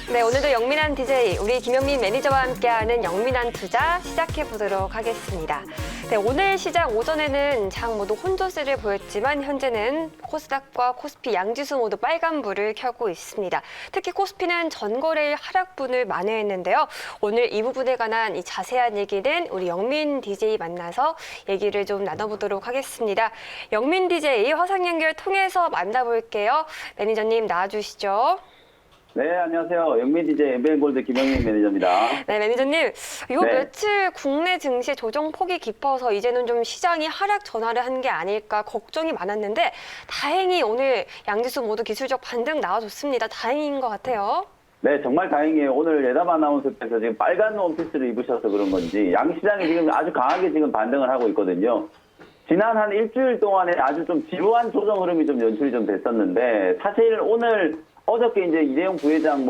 네, 오늘도 영민한 DJ, 우리 김영민 매니저와 함께하는 영민한 투자 시작해보도록 하겠습니다. 네, 오늘 시장 오전에는 장 모두 혼조세를 보였지만 현재는 코스닥과 코스피 양지수 모두 빨간불을 켜고 있습니다. 특히 코스피는 전거래일 하락분을 만회했는데요. 오늘 이 부분에 관한 이 자세한 얘기는 우리 영민 DJ 만나서 얘기를 좀 나눠보도록 하겠습니다. 영민 DJ 화상 연결 통해서 만나볼게요. 매니저님 나와주시죠. 네, 안녕하세요. 영민 DJ 엠비엔골드 김영민 매니저입니다. 네, 매니저님. 요 네. 며칠 국내 증시 조정 폭이 깊어서 이제는 좀 시장이 하락 전환을 한 게 아닐까 걱정이 많았는데 다행히 오늘 양지수 모두 기술적 반등 나와줬습니다. 다행인 것 같아요. 네, 정말 다행이에요. 오늘 예담 아나운서께서 지금 빨간 원피스를 입으셔서 그런 건지 양시장이 지금 아주 강하게 지금 반등을 하고 있거든요. 지난 한 일주일 동안에 아주 좀 지루한 조정 흐름이 좀 연출이 좀 됐었는데 사실 오늘 어저께 이제 이재용 부회장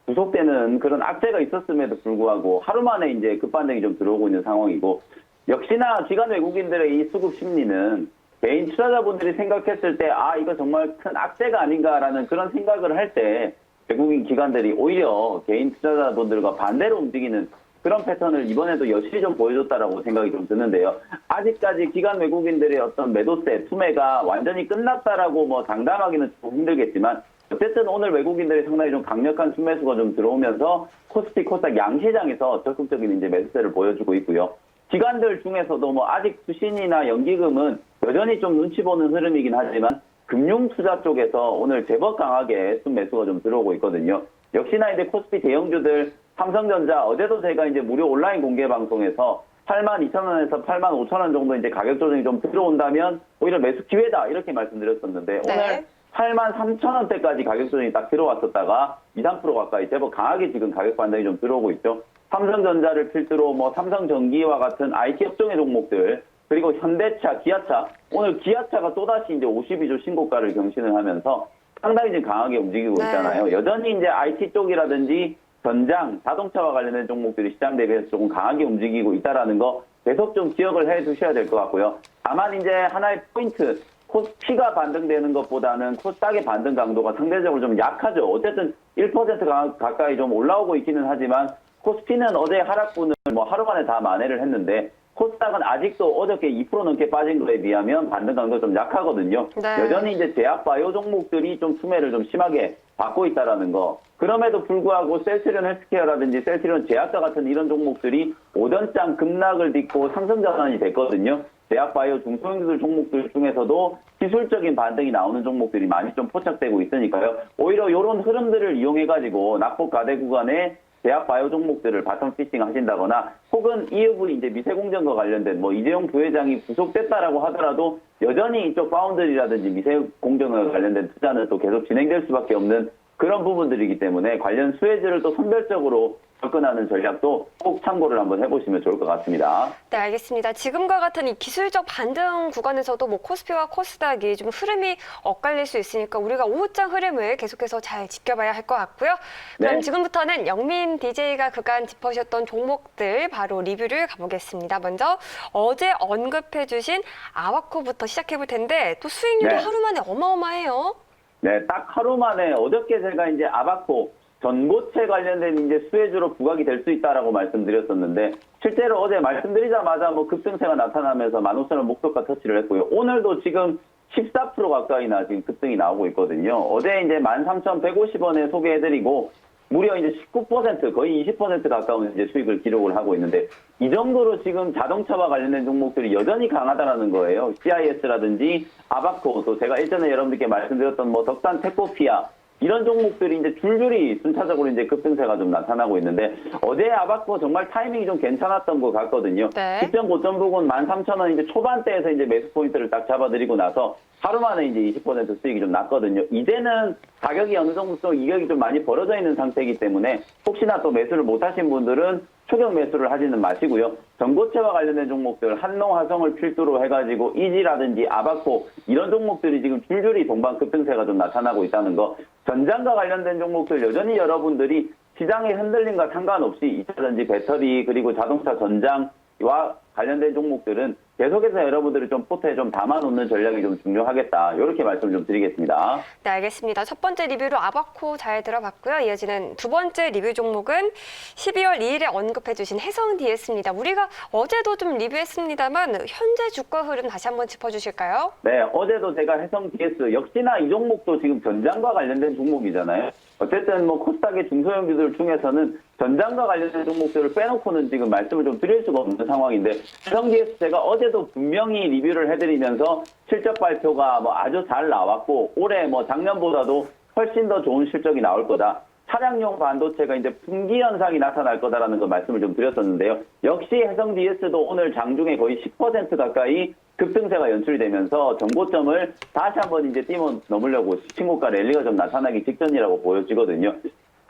구속되는 그런 악재가 있었음에도 불구하고 하루 만에 이제 급반등이 좀 들어오고 있는 상황이고 역시나 기관 외국인들의 이 수급 심리는 개인 투자자분들이 생각했을 때 이거 정말 큰 악재가 아닌가라는 그런 생각을 할 때 외국인 기관들이 오히려 개인 투자자분들과 반대로 움직이는 그런 패턴을 이번에도 여실히 좀 보여줬다라고 생각이 좀 드는데요. 아직까지 기관 외국인들의 어떤 매도세, 투매가 완전히 끝났다라고 장담하기는 좀 힘들겠지만 어쨌든 오늘 외국인들이 상당히 좀 강력한 순매수가 좀 들어오면서 코스피, 코스닥 양시장에서 적극적인 이제 매수세를 보여주고 있고요. 기관들 중에서도 아직 수신이나 연기금은 여전히 좀 눈치 보는 흐름이긴 하지만 금융 투자 쪽에서 오늘 제법 강하게 순매수가 좀 들어오고 있거든요. 역시나 이제 코스피 대형주들 삼성전자 어제도 제가 이제 무료 온라인 공개 방송에서 82,000원에서 85,000원 정도 이제 가격 조정이 좀 들어온다면 오히려 매수 기회다 이렇게 말씀드렸었는데 네. 오늘 83,000원대까지 가격 조정이 딱 들어왔었다가 2, 3% 가까이 제법 강하게 지금 가격 반등이 좀 들어오고 있죠. 삼성전자를 필두로 삼성전기와 같은 IT 업종의 종목들 그리고 현대차, 기아차 오늘 기아차가 또다시 이제 52주 신고가를 경신을 하면서 상당히 지금 강하게 움직이고 있잖아요. 여전히 이제 IT 쪽이라든지 전장, 자동차와 관련된 종목들이 시장 대비해서 조금 강하게 움직이고 있다라는 거 계속 좀 기억을 해 두셔야 될 것 같고요. 다만 이제 하나의 포인트 코스피가 반등되는 것보다는 코스닥의 반등 강도가 상대적으로 좀 약하죠. 어쨌든 1% 가까이 좀 올라오고 있기는 하지만 코스피는 어제 하락분을 하루 만에 다 만회를 했는데 코스닥은 아직도 어저께 2% 넘게 빠진 거에 비하면 반등 강도가 좀 약하거든요. 네. 여전히 이제 제약 바이오 종목들이 좀 수매를 좀 심하게 받고 있다라는 거. 그럼에도 불구하고 셀트리온 헬스케어라든지 셀트리온 제약사 같은 이런 종목들이 오전장 급락을 딛고 상승 전환이 됐거든요. 제약바이오 중소형주들 종목들 중에서도 기술적인 반등이 나오는 종목들이 많이 좀 포착되고 있으니까요. 오히려 이런 흐름들을 이용해가지고 낙폭 가대 구간에 제약바이오 종목들을 바텀 피싱 하신다거나 혹은 이 부분이 이제 미세공정과 관련된 이재용 부회장이 구속됐다라고 하더라도 여전히 이쪽 파운드리라든지 미세공정과 관련된 투자는 또 계속 진행될 수밖에 없는 그런 부분들이기 때문에 관련 수혜주를 또 선별적으로 접근하는 전략도 꼭 참고를 한번 해보시면 좋을 것 같습니다. 네, 알겠습니다. 지금과 같은 이 기술적 반등 구간에서도 코스피와 코스닥이 좀 흐름이 엇갈릴 수 있으니까 우리가 오후장 흐름을 계속해서 잘 지켜봐야 할 것 같고요. 그럼 네. 지금부터는 영민 DJ가 그간 짚어주셨던 종목들 바로 리뷰를 가보겠습니다. 먼저 어제 언급해주신 아와코부터 시작해볼 텐데 또 수익률이 네. 하루 만에 어마어마해요. 네, 딱 하루 만에 어저께 제가 이제 아바코 전고체 관련된 이제 수혜주로 부각이 될 수 있다라고 말씀드렸었는데 실제로 어제 말씀드리자마자 급등세가 나타나면서 15,000원 목표가 터치를 했고요. 오늘도 지금 14% 가까이나 지금 급등이 나오고 있거든요. 어제 이제 13,150원에 소개해드리고 무려 이제 19% 거의 20% 가까운 이제 수익을 기록을 하고 있는데 이 정도로 지금 자동차와 관련된 종목들이 여전히 강하다라는 거예요. CIS라든지 아바코 또 제가 예전에 여러분들께 말씀드렸던 덕산 테코피아 이런 종목들이 이제 줄줄이 순차적으로 이제 급등세가 좀 나타나고 있는데 어제 아바코 정말 타이밍이 좀 괜찮았던 것 같거든요. 네. 직전 고점 부근 13,000원 이제 초반대에서 이제 매수 포인트를 딱 잡아드리고 나서 하루 만에 이제 20% 수익이 좀 났거든요. 이제는 가격이 어느 정도 또 이격이 좀 많이 벌어져 있는 상태이기 때문에 혹시나 또 매수를 못 하신 분들은 초경 매수를 하지는 마시고요. 전고체와 관련된 종목들 한농화성을 필두로 해가지고 이지라든지 아바코 이런 종목들이 지금 줄줄이 동반 급등세가 좀 나타나고 있다는 거. 전장과 관련된 종목들 여전히 여러분들이 시장의 흔들림과 상관없이 2차전지 배터리 그리고 자동차 전장 와 관련된 종목들은 계속해서 여러분들이 좀 포트에 좀 담아놓는 전략이 좀 중요하겠다. 이렇게 말씀 좀 드리겠습니다. 네, 알겠습니다. 첫 번째 리뷰로 아바코 잘 들어봤고요. 이어지는 두 번째 리뷰 종목은 12월 2일에 언급해주신 해성DS입니다. 우리가 어제도 좀 리뷰했습니다만 현재 주가 흐름 다시 한번 짚어주실까요? 네, 어제도 제가 해성DS 역시나 이 종목도 지금 전장과 관련된 종목이잖아요. 어쨌든 뭐 코스닥의 중소형주들 중에서는 전장과 관련된 종목들을 빼놓고는 지금 말씀을 좀 드릴 수가 없는 상황인데 해성DS 제가 어제도 분명히 리뷰를 해드리면서 실적 발표가 뭐 아주 잘 나왔고 올해 뭐 작년보다도 훨씬 더 좋은 실적이 나올 거다. 차량용 반도체가 이제 분기 현상이 나타날 거다라는 거 말씀을 좀 드렸었는데요. 역시 해성DS도 오늘 장중에 거의 10% 가까이 급등세가 연출이 되면서 정고점을 다시 한번 이제 뛰어 넘으려고 신고가 랠리가 좀 나타나기 직전이라고 보여지거든요.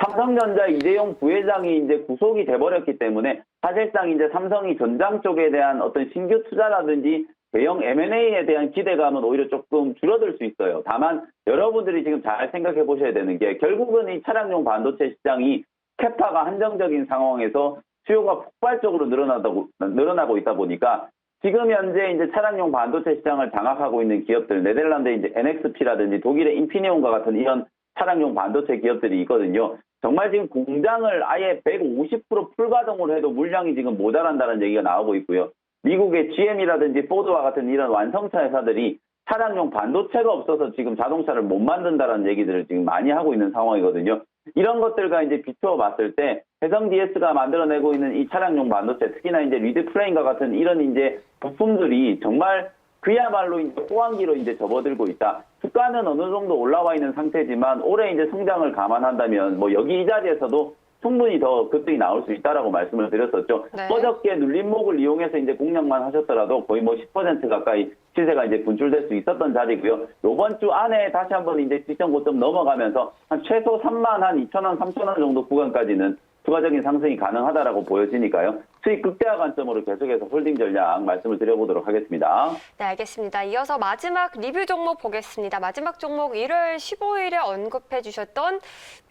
삼성전자 이재용 부회장이 이제 구속이 돼버렸기 때문에 사실상 이제 삼성이 전장 쪽에 대한 어떤 신규 투자라든지 대형 M&A에 대한 기대감은 오히려 조금 줄어들 수 있어요. 다만 여러분들이 지금 잘 생각해 보셔야 되는 게 결국은 이 차량용 반도체 시장이 캐파가 한정적인 상황에서 수요가 폭발적으로 늘어나고 있다 보니까 지금 현재 이제 차량용 반도체 시장을 장악하고 있는 기업들, 네덜란드의 이제 NXP라든지 독일의 인피니온과 같은 이런 차량용 반도체 기업들이 있거든요. 정말 지금 공장을 아예 150% 풀가동을 해도 물량이 지금 모자란다는 얘기가 나오고 있고요. 미국의 GM이라든지 포드와 같은 이런 완성차 회사들이 차량용 반도체가 없어서 지금 자동차를 못 만든다는 얘기들을 지금 많이 하고 있는 상황이거든요. 이런 것들과 이제 비추어 봤을 때 해성DS가 만들어내고 있는 이 차량용 반도체, 특히나 이제 리드플레인과 같은 이런 이제 부품들이 정말 그야말로 이제 호황기로 이제 접어들고 있다. 주가는 어느 정도 올라와 있는 상태지만 올해 이제 성장을 감안한다면 뭐 여기 이 자리에서도 충분히 더 급등이 나올 수 있다라고 말씀을 드렸었죠. 네. 어저께 눌림목을 이용해서 이제 공략만 하셨더라도 거의 뭐 10% 가까이 시세가 이제 분출될 수 있었던 자리고요. 이번 주 안에 다시 한번 이제 지점 고점 넘어가면서 한 최소 3만 한 2,000원, 3,000원 정도 구간까지는 추가적인 상승이 가능하다라고 보여지니까요. 수익 극대화 관점으로 계속해서 홀딩 전략 말씀을 드려보도록 하겠습니다. 네, 알겠습니다. 이어서 마지막 리뷰 종목 보겠습니다. 마지막 종목 1월 15일에 언급해 주셨던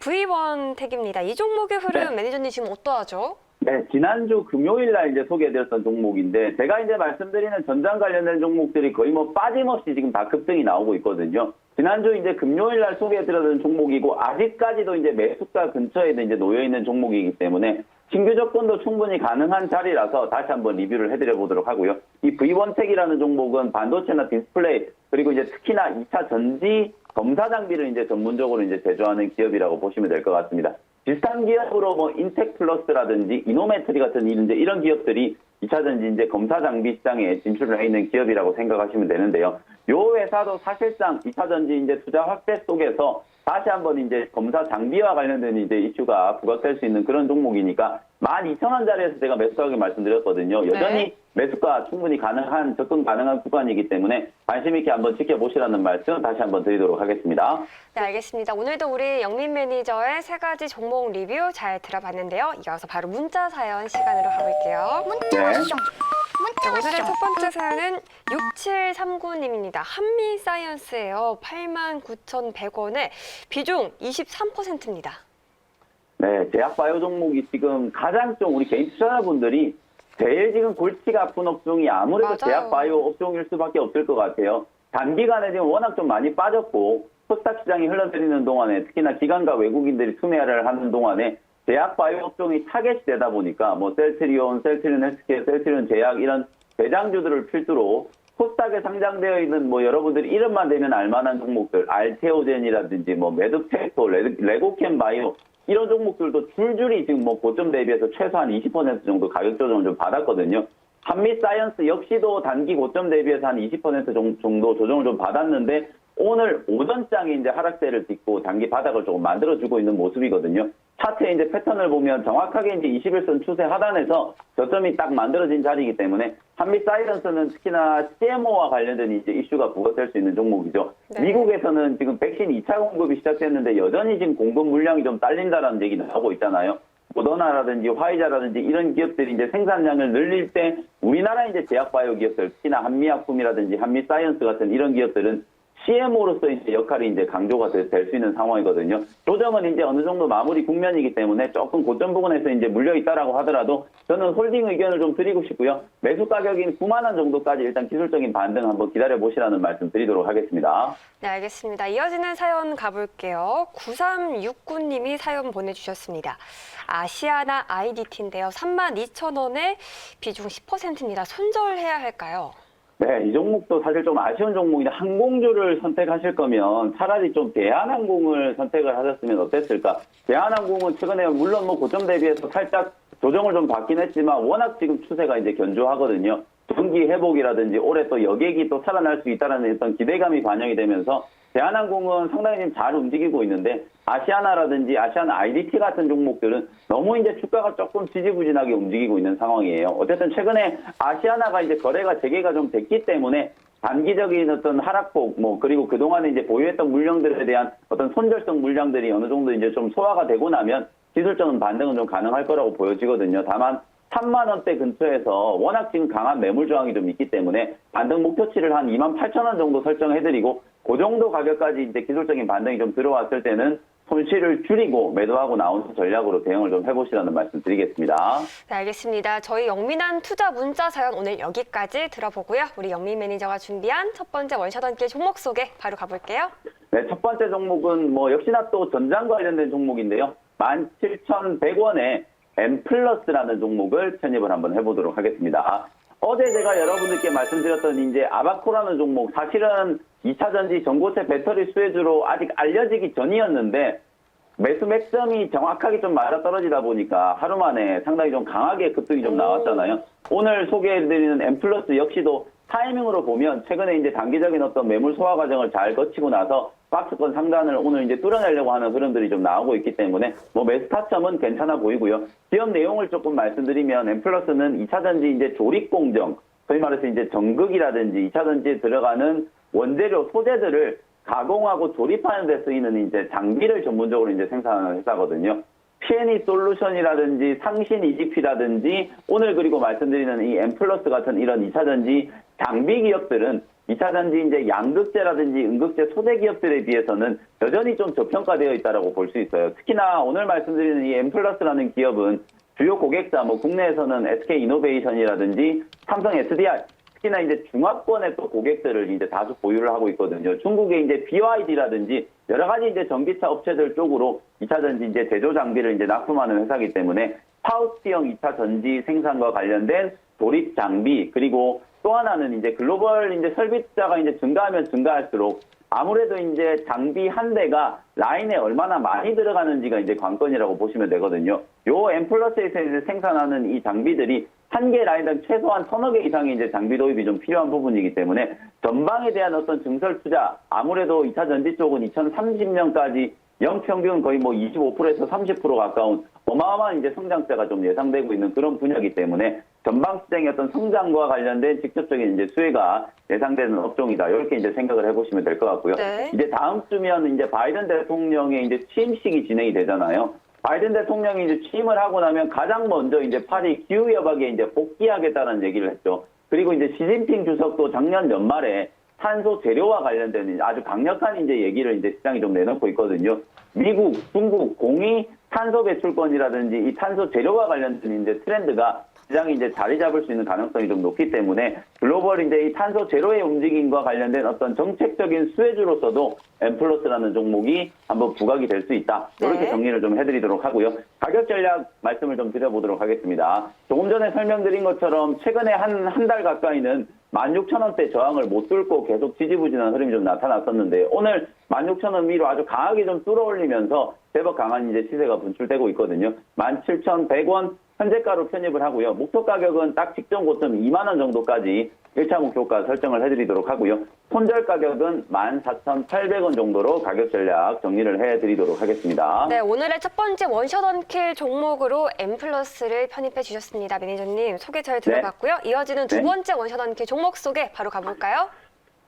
V1텍입니다. 이 종목의 흐름 매니저님 지금 어떠하죠? 네, 지난주 금요일 날 이제 소개해드렸던 종목인데 제가 이제 말씀드리는 전장 관련된 종목들이 거의 뭐 빠짐없이 지금 다 급등이 나오고 있거든요. 지난주 이제 금요일 날 소개해드렸던 종목이고 아직까지도 이제 매수가 근처에 이제 놓여 있는 종목이기 때문에 신규 접근도 충분히 가능한 자리라서 다시 한번 리뷰를 해드려 보도록 하고요. 이 V1텍이라는 종목은 반도체나 디스플레이 그리고 이제 특히나 2차 전지 검사 장비를 이제 전문적으로 이제 제조하는 기업이라고 보시면 될 것 같습니다. 비슷한 기업으로 뭐 인텍플러스라든지 이노메트리 같은 이제 이런 기업들이 2차 전지 이제 검사 장비 시장에 진출을 해 있는 기업이라고 생각하시면 되는데요. 요 회사도 사실상 2차 전지 이제 투자 확대 속에서 다시 한번 이제 검사 장비와 관련된 이제 이슈가 부각될 수 있는 그런 종목이니까 12,000원짜리에서 제가 매수하게 말씀드렸거든요. 여전히 매수가 충분히 가능한, 접근 가능한 구간이기 때문에 관심 있게 한번 지켜보시라는 말씀 다시 한번 드리도록 하겠습니다. 네, 알겠습니다. 오늘도 우리 영민 매니저의 세 가지 종목 리뷰 잘 들어봤는데요. 이어서 바로 문자 사연 시간으로 가볼게요. 네. 자, 오늘의 첫 번째 사연은 6739님입니다. 한미사이언스예요. 89,100원에 비중 23%입니다. 네, 제약바이오 종목이 지금 가장 좀 우리 개인 투자자분들이 제일 지금 골치가 아픈 업종이 아무래도 맞아요. 제약바이오 업종일 수밖에 없을 것 같아요. 단기간에 지금 워낙 좀 많이 빠졌고 코스닥 시장이 흘러들이는 동안에 특히나 기관과 외국인들이 투매를 하는 동안에 제약바이오 업종이 타겟이 되다 보니까 뭐 셀트리온, 셀트리온 헬스케어, 셀트리온 제약 이런 대장주들을 필두로 코스닥에 상장되어 있는 뭐 여러분들이 이름만 대면 알만한 종목들 알테오젠이라든지 뭐 메드텍토, 레고캠 바이오 이런 종목들도 줄줄이 지금 뭐 고점 대비해서 최소한 20% 정도 가격 조정을 좀 받았거든요. 한미사이언스 역시도 단기 고점 대비해서 한 20% 정도 조정을 좀 받았는데 오늘 오전장에 이제 하락세를 딛고 단기 바닥을 조금 만들어주고 있는 모습이거든요. 차트의 이제 패턴을 보면 정확하게 이제 21선 추세 하단에서 저점이 딱 만들어진 자리이기 때문에 한미사이언스는 특히나 CMO와 관련된 이제 이슈가 부각될 수 있는 종목이죠. 네. 미국에서는 지금 백신 2차 공급이 시작됐는데 여전히 지금 공급 물량이 좀 딸린다라는 얘기 나오고 있잖아요. 모더나라든지 화이자라든지 이런 기업들이 이제 생산량을 늘릴 때 우리나라 이제 제약바이오 기업들, 특히나 한미약품이라든지 한미사이언스 같은 이런 기업들은 CMO로서 이제 역할이 이제 강조가 될 수 있는 상황이거든요. 조정은 이제 어느 정도 마무리 국면이기 때문에 조금 고점 부분에서 이제 물려 있다라고 하더라도 저는 홀딩 의견을 좀 드리고 싶고요. 매수 가격인 9만 원 정도까지 일단 기술적인 반등 한번 기다려 보시라는 말씀 드리도록 하겠습니다. 네, 알겠습니다. 이어지는 사연 가볼게요. 9369님이 사연 보내주셨습니다. 아시아나 IDT인데요. 32,000원에 비중 10%입니다. 손절해야 할까요? 네, 이 종목도 사실 좀 아쉬운 종목인데 항공주를 선택하실 거면 차라리 좀 대한항공을 선택을 하셨으면 어땠을까? 대한항공은 최근에 물론 뭐 고점 대비해서 살짝 조정을 좀 받긴 했지만 워낙 지금 추세가 이제 견조하거든요. 경기 회복이라든지 올해 또 여객이 또 살아날 수 있다는 어떤 기대감이 반영이 되면서 대한항공은 상당히 좀 잘 움직이고 있는데 아시아나라든지 아시아나 IDT 같은 종목들은 너무 이제 주가가 조금 지지부진하게 움직이고 있는 상황이에요. 어쨌든 최근에 아시아나가 이제 거래가 재개가 좀 됐기 때문에 단기적인 어떤 하락폭, 그리고 그동안에 이제 보유했던 물량들에 대한 어떤 손절성 물량들이 어느 정도 이제 좀 소화가 되고 나면 기술적인 반등은 좀 가능할 거라고 보여지거든요. 다만 3만 원대 근처에서 워낙 지금 강한 매물 저항이 좀 있기 때문에 반등 목표치를 한 28,000원 정도 설정해드리고 그 정도 가격까지 이제 기술적인 반등이 좀 들어왔을 때는 손실을 줄이고 매도하고 나오는 전략으로 대응을 좀 해보시라는 말씀 드리겠습니다. 네, 알겠습니다. 저희 영민한 투자 문자 사연 오늘 여기까지 들어보고요. 우리 영민 매니저가 준비한 첫 번째 원샷 원길 종목 소개 바로 가볼게요. 네, 첫 번째 종목은 역시나 또 전장 관련된 종목인데요. 17,100원에 M+라는 종목을 편입을 한번 해보도록 하겠습니다. 어제 제가 여러분들께 말씀드렸던 이제 아바코라는 종목, 사실은 2차 전지 전고체 배터리 수혜주로 아직 알려지기 전이었는데 매수 맥점이 정확하게 좀 맞아떨어지다 보니까 하루 만에 상당히 좀 강하게 급등이 좀 나왔잖아요. 오늘 소개해드리는 M+ 역시도 타이밍으로 보면 최근에 이제 단기적인 어떤 매물 소화 과정을 잘 거치고 나서 박스권 상단을 오늘 이제 뚫어내려고 하는 흐름들이 좀 나오고 있기 때문에 매수 타점은 괜찮아 보이고요. 기업 내용을 조금 말씀드리면 M+는 2차 전지 이제 조립 공정, 소위 말해서 이제 전극이라든지 2차 전지에 들어가는 원재료 소재들을 가공하고 조립하는 데 쓰이는 이제 장비를 전문적으로 이제 생산하는 회사거든요. P&E 솔루션이라든지 상신 EGP라든지 오늘 그리고 말씀드리는 이 M+ 같은 이런 2차 전지 장비 기업들은 2차 전지 이제 양극재라든지 음극재 소재 기업들에 비해서는 여전히 좀 저평가되어 있다라고 볼 수 있어요. 특히나 오늘 말씀드리는 이 M+라는 기업은 주요 고객사 국내에서는 SK 이노베이션이라든지 삼성 SDI 특히나 이제 중화권의 또 고객들을 이제 다수 보유를 하고 있거든요. 중국의 이제 BYD라든지 여러 가지 이제 전기차 업체들 쪽으로 2차 전지 이제 제조 장비를 이제 납품하는 회사이기 때문에 파우치형 2차 전지 생산과 관련된 조립 장비 그리고 또 하나는 이제 글로벌 이제 설비자가 이제 증가하면 증가할수록 아무래도 이제 장비 한 대가 라인에 얼마나 많이 들어가는지가 이제 관건이라고 보시면 되거든요. 요 M+에서 이제 생산하는 이 장비들이 한 개 라인당 최소한 1,000억 개 이상의 이제 장비 도입이 좀 필요한 부분이기 때문에 전방에 대한 어떤 증설 투자, 아무래도 2차 전지 쪽은 2030년까지 연평균 거의 25%에서 30% 가까운 어마어마한 이제 성장세가 좀 예상되고 있는 그런 분야이기 때문에 전방 시장의 어떤 성장과 관련된 직접적인 이제 수혜가 예상되는 업종이다. 이렇게 이제 생각을 해보시면 될 것 같고요. 네. 이제 다음 주면 이제 바이든 대통령의 이제 취임식이 진행이 되잖아요. 바이든 대통령이 이제 취임을 하고 나면 가장 먼저 이제 파리 기후 협약에 이제 복귀하겠다는 얘기를 했죠. 그리고 이제 시진핑 주석도 작년 연말에 탄소 재료와 관련된 아주 강력한 이제 얘기를 이제 시장이 좀 내놓고 있거든요. 미국, 중국 공이 탄소 배출권이라든지 이 탄소 재료와 관련된 이제 트렌드가 시장이 이제 자리 잡을 수 있는 가능성이 좀 높기 때문에 글로벌 이제 이 탄소 제로의 움직임과 관련된 어떤 정책적인 수혜주로서도 M+라는 종목이 한번 부각이 될 수 있다. 이렇게 네. 정리를 좀 해드리도록 하고요. 가격 전략 말씀을 좀 드려보도록 하겠습니다. 조금 전에 설명드린 것처럼 최근에 한 달 가까이는 16,000원대 저항을 못 뚫고 계속 지지부진한 흐름이 좀 나타났었는데 오늘 16,000원 위로 아주 강하게 좀 뚫어올리면서 제법 강한 이제 시세가 분출되고 있거든요. 17,100원 현재가로 편입을 하고요. 목표 가격은 딱 직전 고점 2만 원 정도까지 1차 목표가 설정을 해드리도록 하고요. 손절 가격은 14,800원 정도로 가격 전략 정리를 해드리도록 하겠습니다. 네, 오늘의 첫 번째 원샷 원킬 종목으로 M+를 편입해 주셨습니다. 매니저님 소개 잘 들어봤고요. 이어지는 두 네. 번째 원샷 원킬 종목 소개 바로 가볼까요?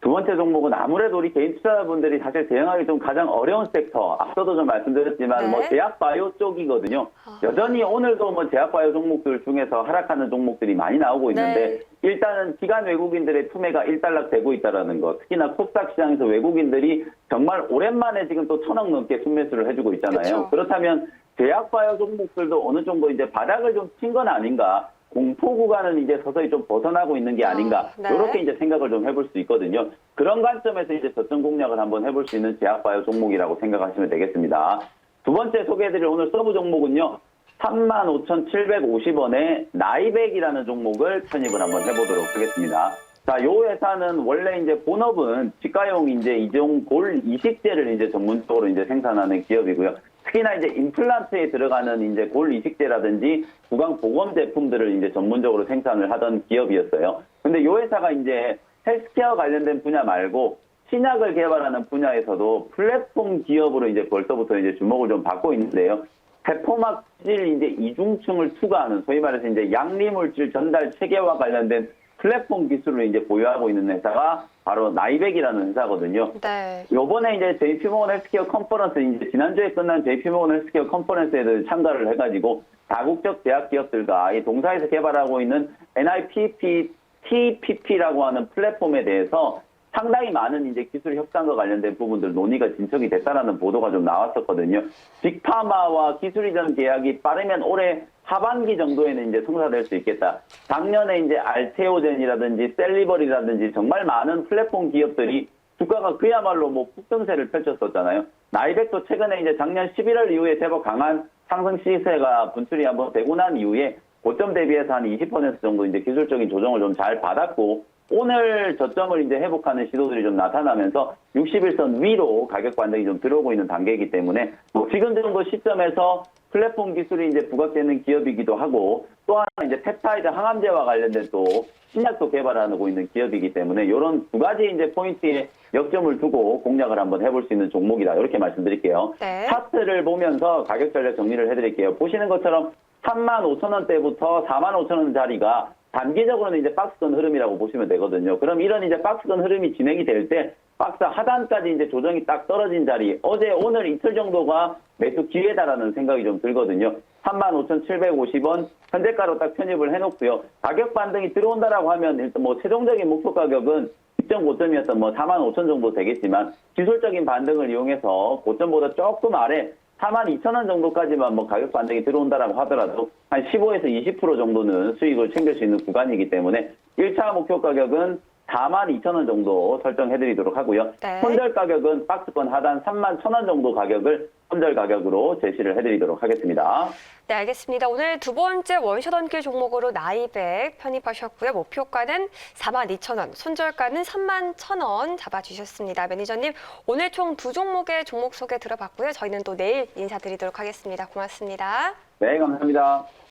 두 번째 종목은 아무래도 우리 개인 투자자분들이 사실 대응하기 좀 가장 어려운 섹터, 앞서도 좀 말씀드렸지만 네. 제약바이오 쪽이거든요. 여전히 오늘도 제약바이오 종목들 중에서 하락하는 종목들이 많이 나오고 있는데 네. 일단은 기관 외국인들의 투매가 일단락되고 있다는 것. 특히나 코스닥 시장에서 외국인들이 정말 오랜만에 지금 또 1,000억 넘게 순매수를 해주고 있잖아요. 그쵸. 그렇다면 제약바이오 종목들도 어느 정도 이제 바닥을 좀 친 건 아닌가. 공포 구간은 이제 서서히 좀 벗어나고 있는 게 아닌가. 네. 이렇게 이제 생각을 좀 해볼 수 있거든요. 그런 관점에서 이제 저점 공략을 한번 해볼 수 있는 제약바이오 종목이라고 생각하시면 되겠습니다. 두 번째 소개해드릴 오늘 서브 종목은요. 35,750원에 나이백이라는 종목을 편입을 한번 해보도록 하겠습니다. 자, 요 회사는 원래 이제 본업은 치과용 이제 이종 골 이식제를 이제 전문적으로 이제 생산하는 기업이고요. 특히나 이제 임플란트에 들어가는 이제 골 이식제라든지 구강 보건 제품들을 이제 전문적으로 생산을 하던 기업이었어요. 근데 요 회사가 이제 헬스케어 관련된 분야 말고 신약을 개발하는 분야에서도 플랫폼 기업으로 이제 벌써부터 이제 주목을 좀 받고 있는데요. 세포막질 이제 이중층을 투과하는 소위 말해서 이제 양리물질 전달 체계와 관련된 플랫폼 기술을 이제 보유하고 있는 회사가 바로 나이백이라는 회사거든요. 네. 요번에 이제 JP모건 헬스케어 컨퍼런스, 이제 지난주에 끝난 JP모건 헬스케어 컨퍼런스에도 참가를 해가지고 다국적 대학 기업들과 이 동사에서 개발하고 있는 TPP라고 하는 플랫폼에 대해서 상당히 많은 이제 기술 협상과 관련된 부분들 논의가 진척이 됐다라는 보도가 좀 나왔었거든요. 빅파마와 기술 이전 계약이 빠르면 올해 하반기 정도에는 이제 성사될 수 있겠다. 작년에 이제 알테오젠이라든지 셀리버리라든지 정말 많은 플랫폼 기업들이 주가가 그야말로 뭐 폭등세를 펼쳤었잖아요. 나이백도 최근에 이제 작년 11월 이후에 제법 강한 상승 시세가 분출이 한번 되고 난 이후에 고점 대비해서 한 20% 정도 이제 기술적인 조정을 좀 잘 받았고, 오늘 저점을 이제 회복하는 시도들이 좀 나타나면서 61선 위로 가격 반등이 좀 들어오고 있는 단계이기 때문에 뭐 지금 정도 시점에서 플랫폼 기술이 이제 부각되는 기업이기도 하고, 또 하나 이제 펩타이드 항암제와 관련된 또 신약도 개발하고 있는 기업이기 때문에 이런 두 가지 이제 포인트에 역점을 두고 공략을 한번 해볼 수 있는 종목이다. 이렇게 말씀드릴게요. 네. 차트를 보면서 가격 전략 정리를 해드릴게요. 보시는 것처럼 35,000원대부터 45,000원짜리가 단기적으로는 이제 박스권 흐름이라고 보시면 되거든요. 그럼 이런 이제 박스권 흐름이 진행이 될 때 박스 하단까지 이제 조정이 딱 떨어진 자리, 어제 오늘 이틀 정도가 매수 기회다라는 생각이 좀 들거든요. 35,750원 현재가로 딱 편입을 해놓고요. 가격 반등이 들어온다라고 하면 일단 뭐 최종적인 목표 가격은 직전 고점이었던 뭐 45,000 정도 되겠지만 기술적인 반등을 이용해서 고점보다 조금 아래 42,000원 정도까지만 뭐 가격 반등이 들어온다라고 하더라도 한 15에서 20% 정도는 수익을 챙길 수 있는 구간이기 때문에 1차 목표 가격은 42,000원 정도 설정해드리도록 하고요. 네. 손절 가격은 박스권 하단 31,000원 정도 가격을 손절 가격으로 제시를 해드리도록 하겠습니다. 네, 알겠습니다. 오늘 두 번째 원샷 원킬 종목으로 나이백 편입하셨고요. 목표가는 42,000원, 손절가는 31,000원 잡아주셨습니다. 매니저님, 오늘 총 두 종목의 종목 소개 들어봤고요. 저희는 또 내일 인사드리도록 하겠습니다. 고맙습니다. 네, 감사합니다.